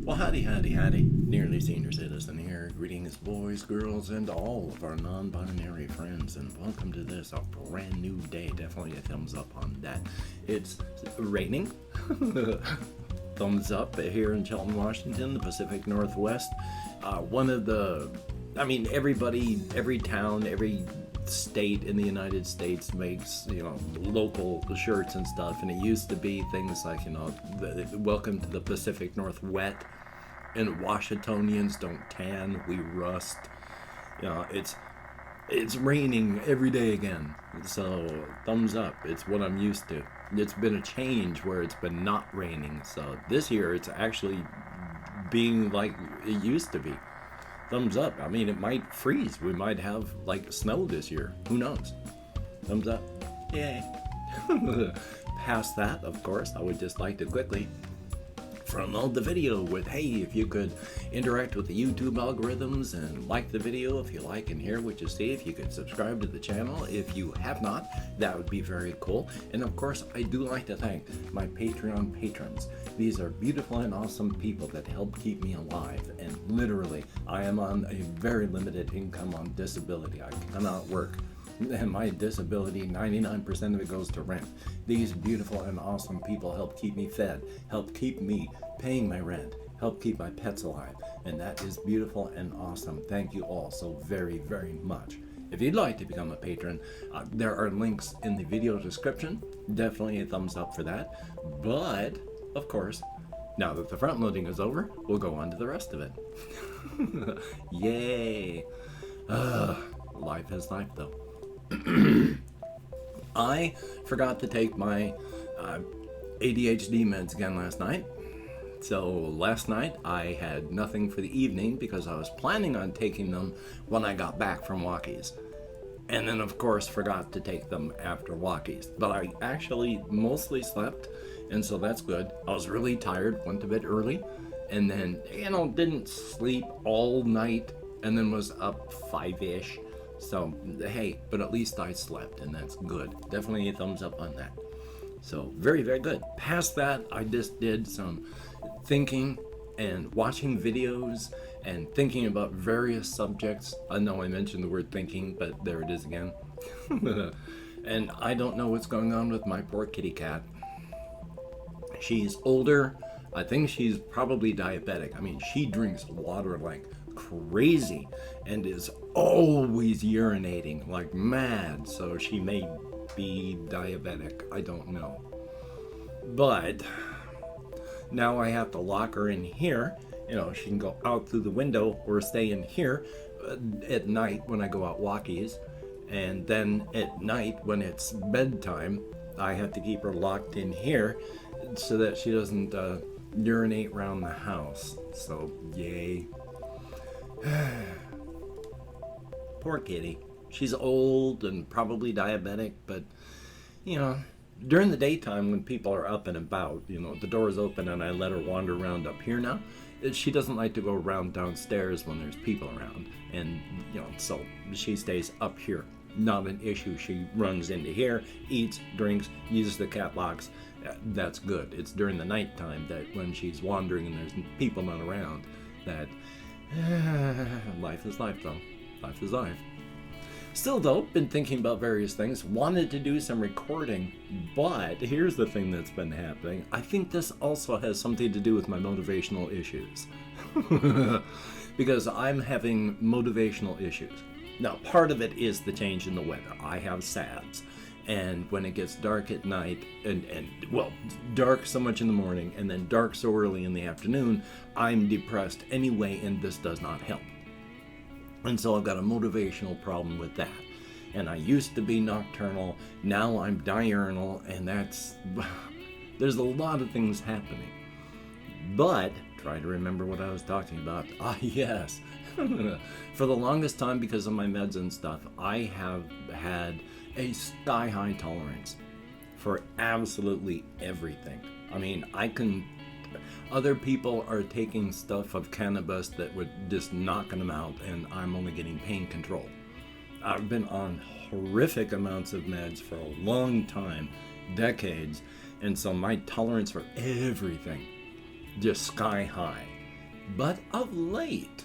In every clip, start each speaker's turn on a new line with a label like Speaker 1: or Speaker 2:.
Speaker 1: Well, howdy, howdy, howdy. Nearly Senior Citizen here. Greetings, boys, girls, and all of our non-binary friends, and welcome to this, a brand new day. Definitely a thumbs up on that. It's raining. Thumbs up here in Shelton, Washington, the Pacific Northwest. Everybody, every town, every state in the United States makes, local shirts and stuff, and it used to be things like, welcome to the Pacific Northwest, and Washingtonians don't tan, we rust. It's raining every day again, so thumbs up. It's what I'm used to. It's been a change where it's been not raining, so this year it's actually being like it used to be. Thumbs up. I mean, it might freeze. We might have like snow this year. Who knows? Thumbs up. Yay. Past that, of course, I would just like to quickly promote the video with, hey, if you could interact with the YouTube algorithms and like the video if you like and hear what you see, if you could subscribe to the channel if you have not, that would be very cool. And of course, I do like to thank my Patreon patrons. These are beautiful and awesome people that help keep me alive, and literally I am on a very limited income on disability. I cannot work, and my disability, 99% of it goes to rent. These beautiful and awesome people help keep me fed, help keep me paying my rent, help keep my pets alive, and that is beautiful and awesome. Thank you all so very, very much. If you'd like to become a patron, there are links in the video description. Definitely a thumbs up for that. But, of course, now that the front loading is over, we'll go on to the rest of it. Yay! Life is life, though. I forgot to take my ADHD meds again last night. So last night I had nothing for the evening because I was planning on taking them when I got back from walkies. And then of course forgot to take them after walkies. But I actually mostly slept, and so that's good. I was really tired, went to bed early, and then, didn't sleep all night, and then was up 5-ish. So, hey, but at least I slept, and that's good. Definitely a thumbs up on that. So, very, very good. Past that, I just did some thinking and watching videos and thinking about various subjects. I know I mentioned the word thinking, but there it is again. And I don't know what's going on with my poor kitty cat. She's older. I think she's probably diabetic. I mean, she drinks water like crazy and is always urinating like mad, so she may be diabetic. I don't know. But now I have to lock her in here. She can go out through the window or stay in here at night when I go out walkies, and then at night when it's bedtime I have to keep her locked in here so that she doesn't urinate around the house. So yay. Poor kitty. She's old and probably diabetic, but during the daytime when people are up and about, the door's open and I let her wander around up here now. She doesn't like to go around downstairs when there's people around, and so she stays up here. Not an issue. She runs into here, eats, drinks, uses the cat locks. That's good. It's during the nighttime that when she's wandering and there's people not around that life is life, though. Life is life. Still, though, been thinking about various things. Wanted to do some recording, but here's the thing that's been happening. I think this also has something to do with my motivational issues. Because I'm having motivational issues. Now, part of it is the change in the weather. I have SADS. And when it gets dark at night, and dark so much in the morning, and then dark so early in the afternoon, I'm depressed anyway, and this does not help. And so I've got a motivational problem with that. And I used to be nocturnal, now I'm diurnal, and there's a lot of things happening. But, try to remember what I was talking about. Yes. For the longest time, because of my meds and stuff, I have had a sky-high tolerance for absolutely everything. I mean, other people are taking stuff of cannabis that would just knock them out, and I'm only getting pain control. I've been on horrific amounts of meds for a long time, decades, and so my tolerance for everything just sky high. But of late,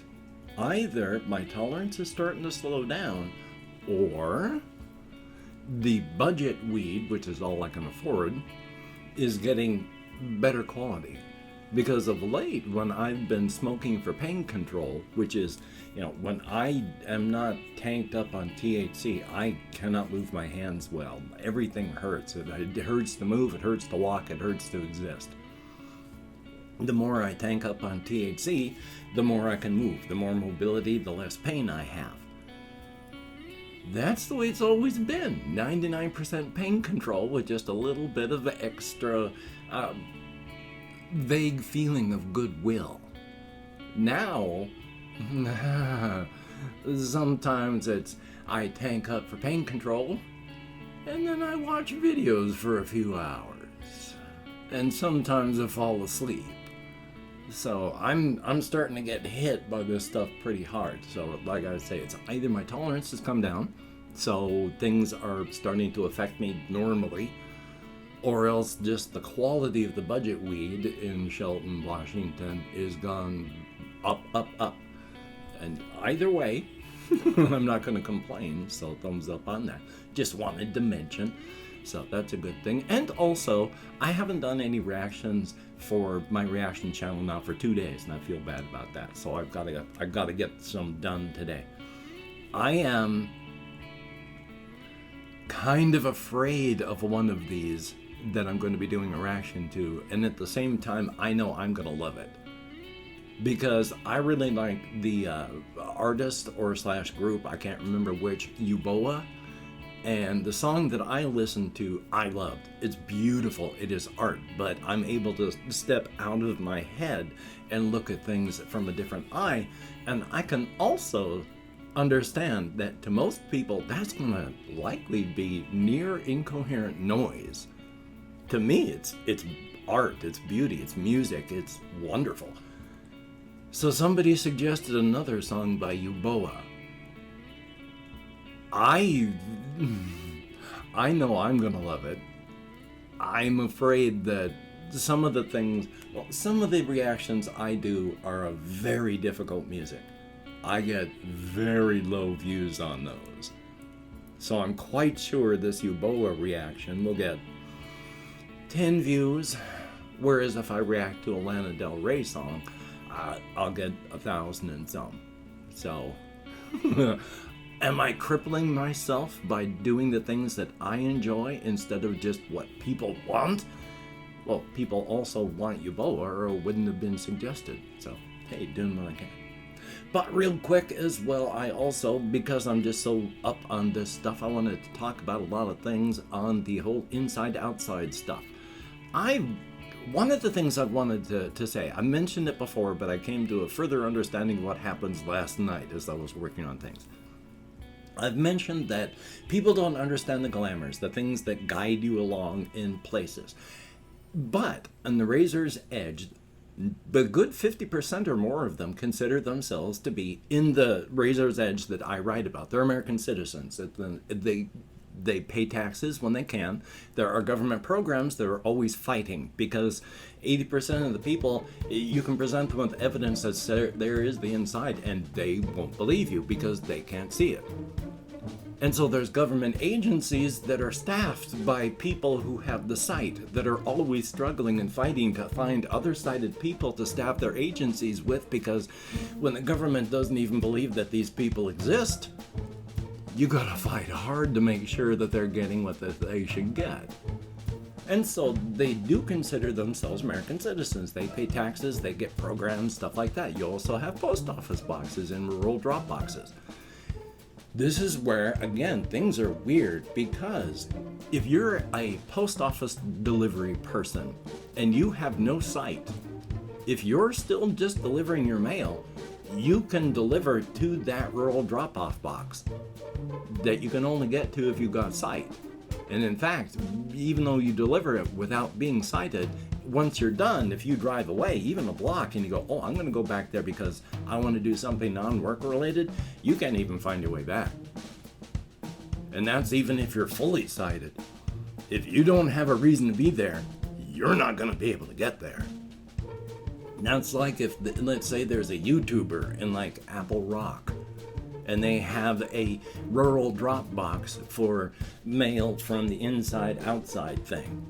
Speaker 1: either my tolerance is starting to slow down, or the budget weed, which is all I can afford, is getting better quality. Because of late, when I've been smoking for pain control, which is, when I am not tanked up on THC, I cannot move my hands well. Everything hurts. It hurts to move, it hurts to walk, it hurts to exist. The more I tank up on THC, the more I can move. The more mobility, the less pain I have. That's the way it's always been. 99% pain control with just a little bit of extra vague feeling of goodwill. Now, sometimes it's I tank up for pain control, and then I watch videos for a few hours. And sometimes I fall asleep. So I'm starting to get hit by this stuff pretty hard. So like I say, it's either my tolerance has come down, so things are starting to affect me normally, or else just the quality of the budget weed in Shelton, Washington is gone up, up, up. And either way, I'm not going to complain, so thumbs up on that. Just wanted to mention. So that's a good thing. And also, I haven't done any reactions for my reaction channel now for 2 days, and I feel bad about that. So I've got to get some done today. I am kind of afraid of one of these that I'm going to be doing a reaction to, and at the same time, I know I'm going to love it. Because I really like the artist or / group, I can't remember which, Uboa. And the song that I listened to, I loved. It's beautiful, it is art, but I'm able to step out of my head and look at things from a different eye. And I can also understand that to most people, that's going to likely be near incoherent noise. To me, it's art, it's beauty, it's music, it's wonderful. So somebody suggested another song by Uboa. I know I'm gonna love it. I'm afraid that some of the reactions I do are of very difficult music. I get very low views on those. So I'm quite sure this Uboa reaction will get 10 views, whereas if I react to a Lana Del Rey song, I'll get 1,000 and some. So, am I crippling myself by doing the things that I enjoy instead of just what people want? Well, people also want Uboa or it wouldn't have been suggested. So, hey, doing what I can. But real quick as well, I also, because I'm just so up on this stuff, I wanted to talk about a lot of things on the whole inside-outside stuff. One of the things I wanted to say, I mentioned it before, but I came to a further understanding of what happens last night as I was working on things. I've mentioned that people don't understand the glamours, the things that guide you along in places. But on the razor's edge, the good 50% or more of them consider themselves to be in the razor's edge that I write about. They're American citizens. They pay taxes when they can. There are government programs that are always fighting because 80% of the people, you can present them with evidence that there is the inside and they won't believe you because they can't see it. And so there's government agencies that are staffed by people who have the sight, that are always struggling and fighting to find other-sighted people to staff their agencies with, because when the government doesn't even believe that these people exist, you gotta fight hard to make sure that they're getting what they should get. And so they do consider themselves American citizens. They pay taxes, they get programs, stuff like that. You also have post office boxes and rural drop boxes. This is where, again, things are weird, because if you're a post office delivery person and you have no sight, if you're still just delivering your mail, you can deliver to that rural drop-off box that you can only get to if you've got sight. And in fact, even though you deliver it without being sighted, once you're done, if you drive away, even a block, and you go, oh, I'm going to go back there because I want to do something non-work related, you can't even find your way back. And that's even if you're fully sighted. If you don't have a reason to be there, you're not going to be able to get there. Now it's like if, let's say there's a YouTuber in like Apple Rock, and they have a rural drop box for mail from the inside outside thing.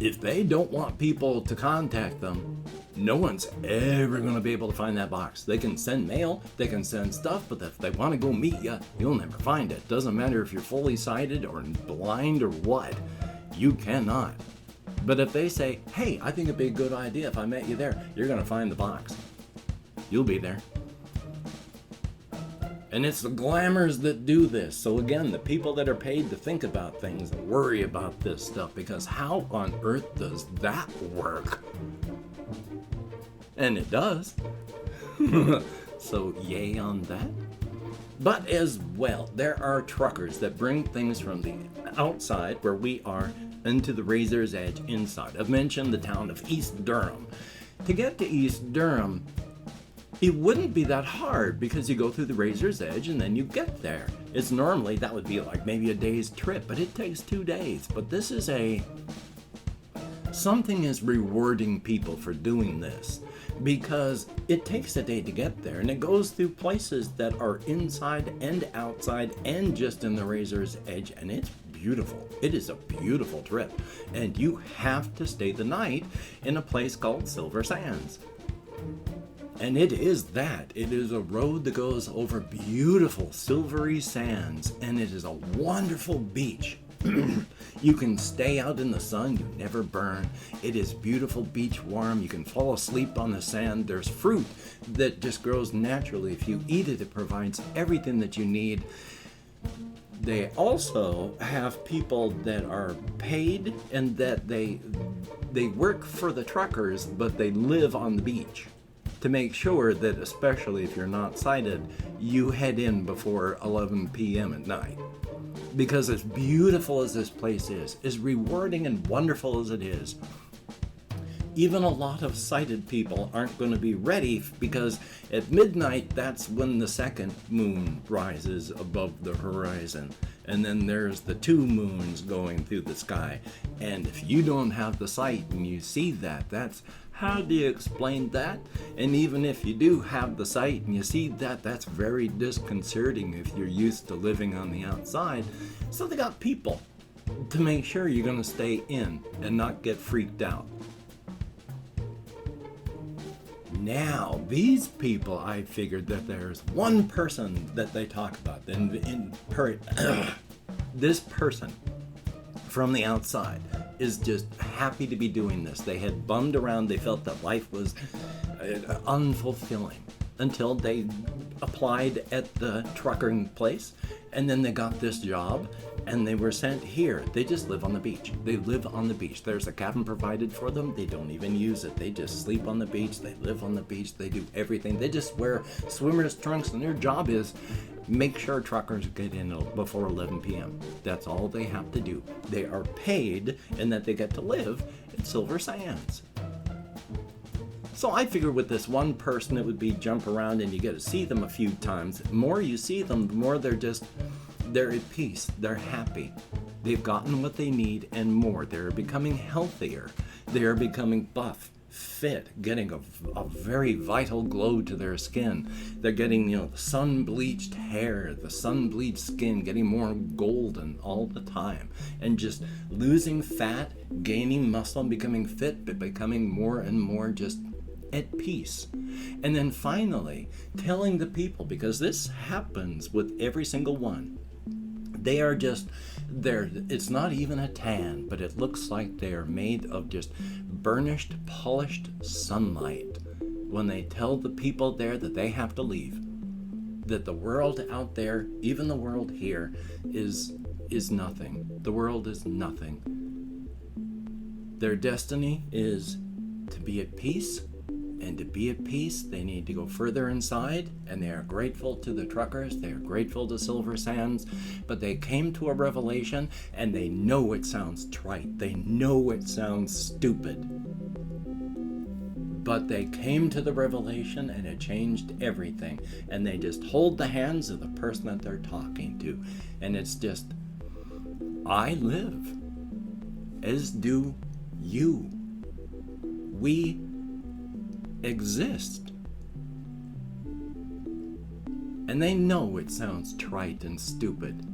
Speaker 1: If they don't want people to contact them, no one's ever going to be able to find that box. They can send mail, they can send stuff, but if they want to go meet you, you'll never find it. Doesn't matter if you're fully sighted or blind or what, you cannot. But if they say, hey, I think it'd be a good idea if I met you there, you're going to find the box. You'll be there. And it's the glamours that do this. So again, the people that are paid to think about things worry about this stuff, because how on earth does that work? And it does. So yay on that. But as well, there are truckers that bring things from the outside where we are into the Razor's Edge inside. I've mentioned the town of East Durham. To get to East Durham, it wouldn't be that hard because you go through the Razor's Edge and then you get there. It's normally, that would be like maybe a day's trip, but it takes 2 days. But this is something is rewarding people for doing this, because it takes a day to get there, and it goes through places that are inside and outside and just in the Razor's Edge, and it's beautiful. It is a beautiful trip, and you have to stay the night in a place called Silver Sands. And it is that. It is a road that goes over beautiful silvery sands, and it is a wonderful beach. You can stay out in the sun, you never burn. It is beautiful beach warm. You can fall asleep on the sand. There's fruit that just grows naturally. If you eat it, it provides everything that you need. They also have people that are paid, and that they work for the truckers, but they live on the beach to make sure that, especially if you're not sighted, you head in before 11 p.m. at night. Because as beautiful as this place is, as rewarding and wonderful as it is, even a lot of sighted people aren't going to be ready, because at midnight, that's when the second moon rises above the horizon. And then there's the 2 moons going through the sky. And if you don't have the sight and you see that, how do you explain that? And even if you do have the sight and you see that, that's very disconcerting if you're used to living on the outside. So they got people to make sure you're going to stay in and not get freaked out. Now, these people, I figured that there's one person that they talk about. This person from the outside is just happy to be doing this. They had bummed around. They felt that life was unfulfilling until they applied at the trucking place, and then they got this job, and they were sent here. They just live on the beach. They live on the beach. There's a cabin provided for them. They don't even use it. They just sleep on the beach. They live on the beach. They do everything. They just wear swimmer's trunks, and their job is make sure truckers get in before 11 p.m. That's all they have to do. They are paid, and that they get to live at Silver Sands. So I figured with this one person, it would be jump around and you get to see them a few times. The more you see them, the more they're at peace. They're happy. They've gotten what they need and more. They're becoming healthier. They're becoming buff, fit, getting a very vital glow to their skin. They're getting, the sun-bleached hair, the sun-bleached skin, getting more golden all the time. And just losing fat, gaining muscle, and becoming fit, but becoming more and more just at peace. And then finally, telling the people, because this happens with every single one, it's not even a tan, but it looks like they are made of just burnished, polished sunlight. When they tell the people there that they have to leave, that the world out there, even the world here, is nothing. The world is nothing. Their destiny is to be at peace. And to be at peace, they need to go further inside, and they are grateful to the truckers, they are grateful to Silver Sands, but they came to a revelation, and they know it sounds trite, they know it sounds stupid, but they came to the revelation, and it changed everything, and they just hold the hands of the person that they're talking to, and it's just, I live, as do you. We exist. And they know it sounds trite and stupid.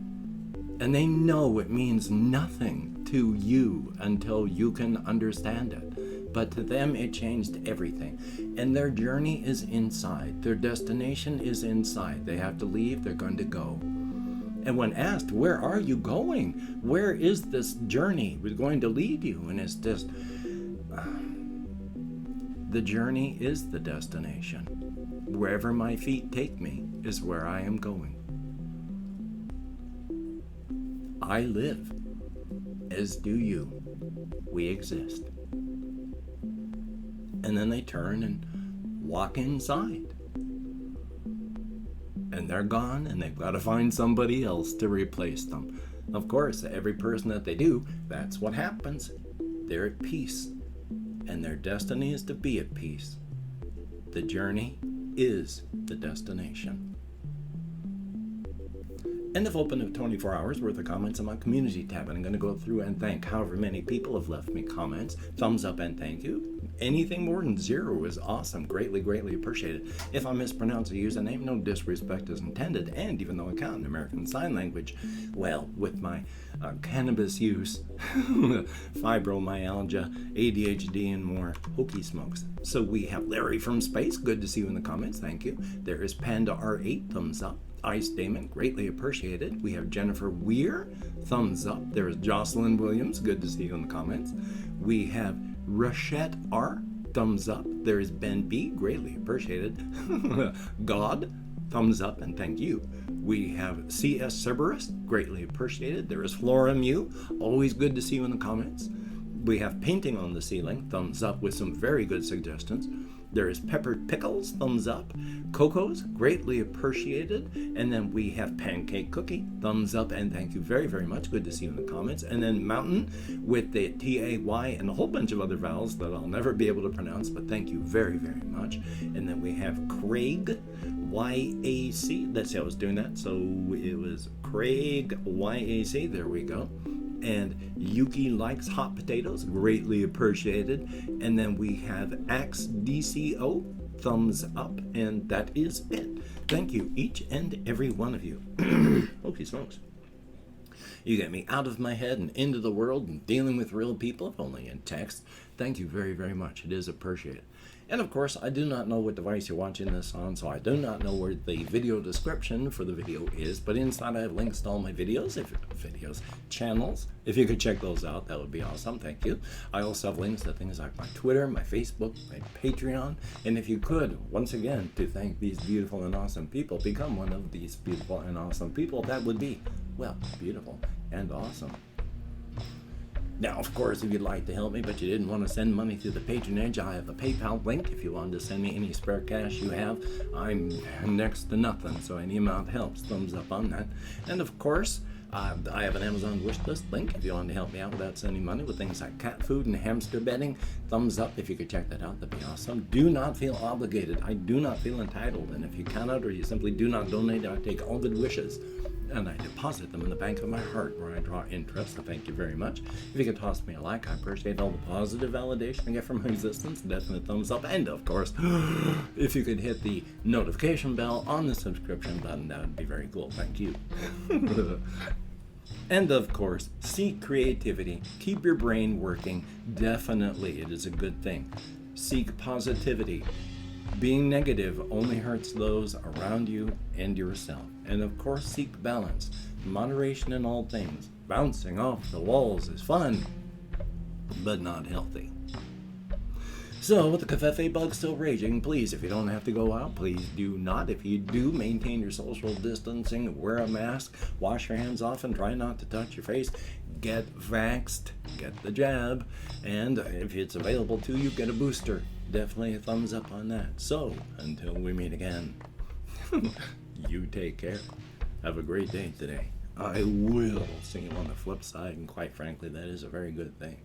Speaker 1: And they know it means nothing to you until you can understand it. But to them, it changed everything. And their journey is inside. Their destination is inside. They have to leave. They're going to go. And when asked, where are you going? Where is this journey going to lead you? And it's just, the journey is the destination. Wherever my feet take me is where I am going. I live, as do you. We exist. And then they turn and walk inside. And they're gone, and they've got to find somebody else to replace them. Of course, every person that they do, that's what happens. They're at peace, and their destiny is to be at peace. The journey is the destination. And I've opened 24 hours worth of comments on my community tab, and I'm going to go through and thank however many people have left me comments. Thumbs up and thank you. Anything more than 0 is awesome. Greatly, greatly appreciated. If I mispronounce a username, no disrespect is intended. And even though I count in American Sign Language, well, with my cannabis use, fibromyalgia, ADHD, and more, Hokey smokes. So we have Larry from Space. Good to see you in the comments. Thank you. There is Panda R8. Thumbs up. Ice Damon, greatly appreciated. We have Jennifer Weir, thumbs up. There is Jocelyn Williams, good to see you in the comments. We have Rachette R, thumbs up. There is Ben B, greatly appreciated. God, thumbs up and thank you. We have CS Cerberus, greatly appreciated. There is Flora Mew, always good to see you in the comments. We have Painting on the Ceiling, thumbs up with some very good suggestions. There is Peppered Pickles, thumbs up. Coco's, greatly appreciated. And then we have Pancake Cookie, thumbs up and thank you very, very much. Good to see you in the comments. And then Mountain with the T-A-Y and a whole bunch of other vowels that I'll never be able to pronounce, but thank you very, very much. And then we have Craig, Y-A-C. Let's see, I was doing that. So it was Craig, Y-A-C. There we go. And Yuki likes hot potatoes, greatly appreciated. And then we have Axe DCO, thumbs up, and that is it. Thank you, each and every one of you. Holy smokes. You get me out of my head and into the world and dealing with real people, if only in text. Thank you very, very much. It is appreciated. And of course, I do not know what device you're watching this on, so I do not know where the video description for the video is, but inside I have links to all my videos, channels. If you could check those out, that would be awesome. Thank you. I also have links to things like my Twitter, my Facebook, my Patreon, and if you could, once again, to thank these beautiful and awesome people, become one of these beautiful and awesome people, that would be, well, beautiful and awesome. Now, of course, if you'd like to help me, but you didn't want to send money through the patronage, I have a PayPal link. If you wanted to send me any spare cash you have, I'm next to nothing, so any amount helps. Thumbs up on that. And of course, I have an Amazon wish list link if you want to help me out without sending money with things like cat food and hamster bedding. Thumbs up if you could check that out. That'd be awesome. Do not feel obligated. I do not feel entitled. And if you cannot or you simply do not donate, I take all good wishes and I deposit them in the bank of my heart where I draw interest. So thank you very much. If you could toss me a like, I appreciate all the positive validation I get from my existence. Definite thumbs up. And of course, if you could hit the notification bell on the subscription button, that would be very cool. Thank you. And of course, seek creativity. Keep your brain working. Definitely, it is a good thing. Seek positivity. Being negative only hurts those around you and yourself. And of course, seek balance. Moderation in all things. Bouncing off the walls is fun, but not healthy. So, with the covfefe bug still raging, please, if you don't have to go out, please do not. If you do, maintain your social distancing, wear a mask, wash your hands often, try not to touch your face, get vaxxed, get the jab, and if it's available to you, get a booster. Definitely a thumbs up on that. So, until we meet again, you take care. Have a great day today. I will see you on the flip side, and quite frankly, that is a very good thing.